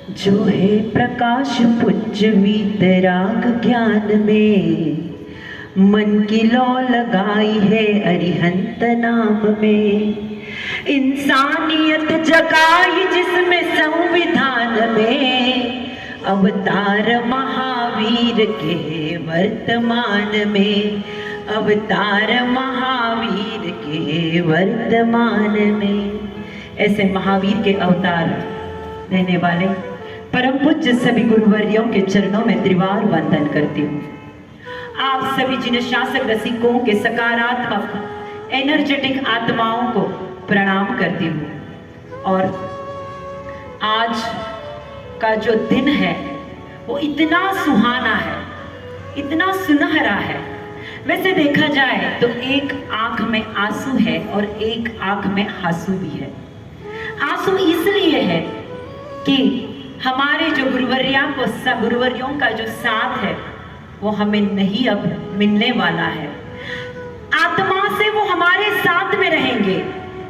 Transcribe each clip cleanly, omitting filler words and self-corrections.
जो है प्रकाश पुंज वीतराग ज्ञान में, मन की लौ लगाई है अरिहंत नाम में। इंसानियत जगाई जिसमें संविधान में, अवतार महावीर के वर्तमान में, अवतार महावीर के वर्तमान में। ऐसे महावीर के अवतार रहने वाले परम पूज्य सभी गुरुवर्यों के चरणों में त्रिवार वंदन करती हूँ। आप सभी जिन शासक रसिकों के सकारात्मक एनर्जेटिक आत्माओं को प्रणाम करती हूँ। और आज का जो दिन है वो इतना सुहाना है, इतना सुनहरा है। वैसे देखा जाए तो एक आंख में आंसू है और एक आंख में हासू भी है। आंसू इसलिए है कि हमारे जो गुरुवर्यों का जो साथ है वो हमें नहीं अब मिलने वाला है। आत्मा से वो हमारे साथ में रहेंगे,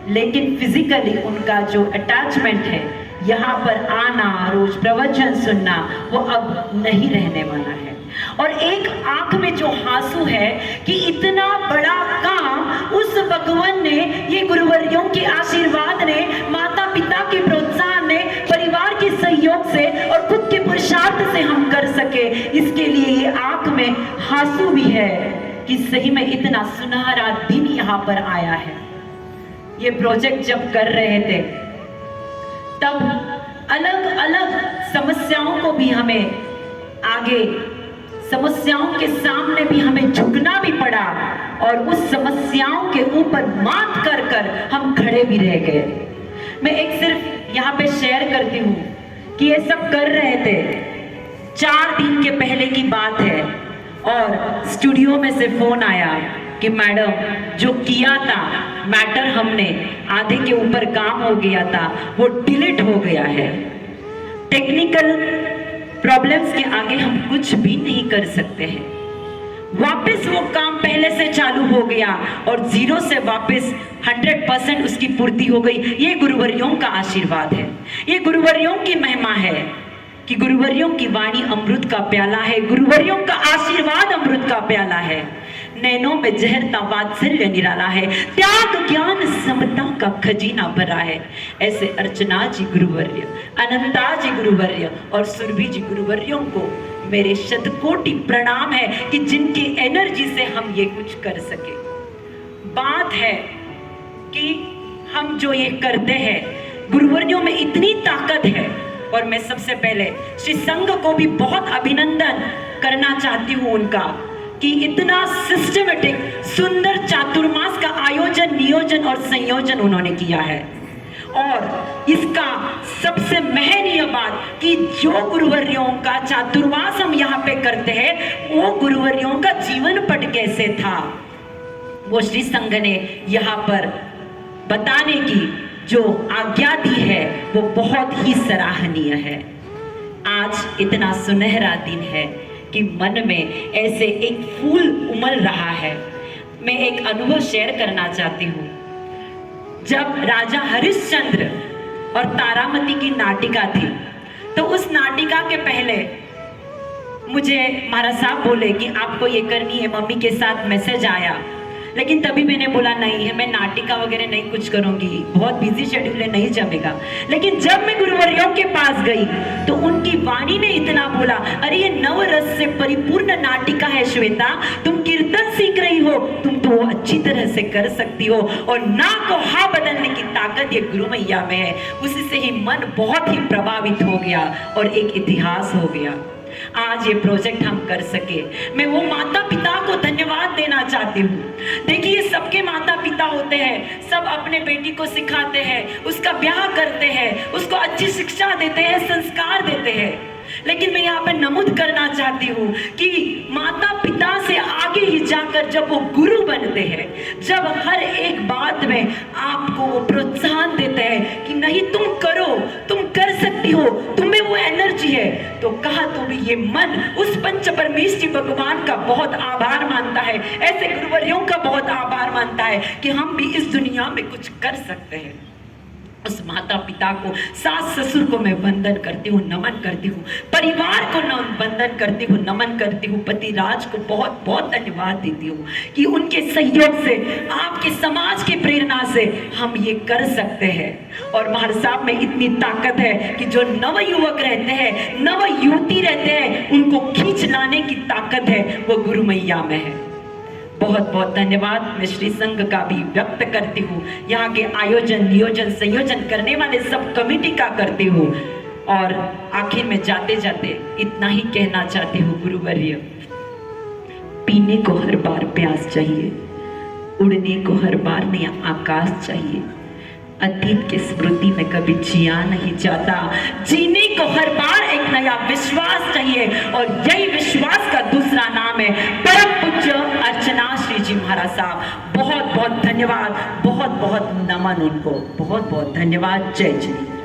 लेकिन फिजिकली उनका जो अटैचमेंट है, यहाँ पर आना, रोज प्रवचन सुनना, वो अब नहीं रहने वाला है। और एक आंख में जो आंसू है कि इतना बड़ा काम उस भगवान ने, ये गुरुवर्यों के आशीर्वाद ने, माता पिता के प्रोत्साहन ने, परिवार के सहयोग से और खुद के पुरुषार्थ से हम कर सके, इसके लिए ये आंख में आंसू भी है कि सही में इतना सुनहरा दिन यहाँ पर आया है। ये प्रोजेक्ट जब कर रहे थे तब अलग अलग समस्याओं को भी हमें आगे, समस्याओं के सामने भी हमें झुकना भी पड़ा और उस समस्याओं के ऊपर मात कर कर हम खड़े भी रह गए। मैं एक सिर्फ यहाँ पे शेयर करती हूँ कि ये सब कर रहे थे, 4 दिन के पहले की बात है और स्टूडियो में से फोन आया कि मैडम जो किया था मैटर, हमने आधे के ऊपर काम हो गया था, वो डिलीट हो गया है। टेक्निकल प्रॉब्लम्स के आगे हम कुछ भी नहीं कर सकते हैं। वापस वो काम पहले से चालू हो गया और 0 से वापस 100% उसकी पूर्ति हो गई। ये गुरुवर्यों का आशीर्वाद है, ये गुरुवर्यों की महिमा है कि गुरुवर्यों की वाणी अमृत का प्याला है, गुरुवर्यों का आशीर्वाद अमृत का प्याला है। नैनों में जहरता वात्सल्य निराला है, त्याग ज्ञान समता का खजीना भरा है। ऐसे अर्चना जी गुरुवर्य, अनंता जी गुरुवर्य और सुरभि जी गुरुवर्यों को मेरे शतकोटि प्रणाम है कि जिनकी एनर्जी से हम ये कुछ कर सके। बात है कि हम जो ये करते हैं, गुरुवर्यों में इतनी ताकत है। और मैं सबसे पहले श्री संघ को भी बहुत अभिनंदन करना चाहती हूँ उनका कि इतना सिस्टमेटिक सुंदर चातुर्मास का आयोजन, नियोजन और संयोजन उन्होंने किया है। और इसका सबसे महनीय बात कि जो गुरुवर्यों का चातुर्मास हम यहाँ पे करते हैं, वो गुरुवर्यों का जीवन पट कैसे था, वो श्री संघ ने यहाँ पर बताने की जो आज्ञा दी है वो बहुत ही सराहनीय है। आज इतना सुनहरा दिन है कि मन में ऐसे एक फूल उमल रहा है। मैं एक अनुभव शेयर करना चाहती हूँ। जब राजा हरिश्चंद्र और तारामती की नाटिका थी, तो उस नाटिका के पहले मुझे महाराज साहब बोले कि आपको ये करनी है, मम्मी के साथ मैसेज आया। लेकिन तभी मैंने बोला नहीं है, मैं नाटिका वगैरह नहीं कुछ करूंगी, बहुत बिजी शेड्यूल है, नहीं जमेगा। लेकिन जब मैं गुरुवर्यों के पास गई तो उनकी वाणी ने इतना बोला, अरे ये नवरस से परिपूर्ण नाटिका है श्वेता, तुम कीर्तन सीख रही हो, तुम तो अच्छी तरह से कर सकती हो और ना को हा बदलने की ताकत ये गुरु मैया में है। उसी से ही मन बहुत ही प्रभावित हो गया और एक इतिहास हो गया। आज ये प्रोजेक्ट हम कर सके, मैं वो माता पिता को धन्यवाद देना चाहती हूँ। देखिए, सबके माता पिता होते हैं, सब अपने बेटी को सिखाते हैं, उसका ब्याह करते हैं, उसको अच्छी शिक्षा देते हैं, संस्कार देते हैं। लेकिन मैं यहाँ पे नमूद करना चाहती हूँ कि माता पिता से आगे ही जाकर जब वो गुरु बनते हैं, जब हर एक बात में आपको वो प्रोत्साहन देते हैं कि नहीं तुम करो, तुम कर सकती हो, तुम्हें वो एनर्जी है, तो कहा तो भी ये मन उस पंच परमेश्वरी भगवान का बहुत आभार मानता है, ऐसे गुरुवर्यों का बहुत आभार मानता है कि हम भी इस दुनिया में कुछ कर सकते हैं। उस माता पिता को, सास ससुर को मैं वंदन करती हूँ, नमन करती हूँ, परिवार को वंदन करती हूँ, नमन करती हूँ, पतिराज को बहुत बहुत धन्यवाद देती हूँ कि उनके सहयोग से, आपके समाज की प्रेरणा से हम ये कर सकते हैं। और महाराज साहब में इतनी ताकत है कि जो नव युवक रहते हैं, नव युवती रहते हैं, उनको खींच लाने की ताकत है वो गुरु मैया में है। बहुत बहुत धन्यवाद मैं श्री संघ का भी व्यक्त करती हूँ, यहाँ के आयोजन नियोजन संयोजन करने वाले सब कमेटी का करती हूँ। और आखिर में जाते जाते इतना ही कहना चाहती हूँ, गुरुवर्य, पीने को हर बार प्यास चाहिए, उड़ने को हर बार नया आकाश चाहिए, अतीत की स्मृति में कभी जिया नहीं जाता, जीने को हर बार एक नया विश्वास चाहिए। और यही विश्वास का दूसरा नाम है परम पूज्य अर्चना श्री जी महाराज साहब। बहुत बहुत धन्यवाद, बहुत बहुत नमन उनको, बहुत बहुत धन्यवाद। जय श्री।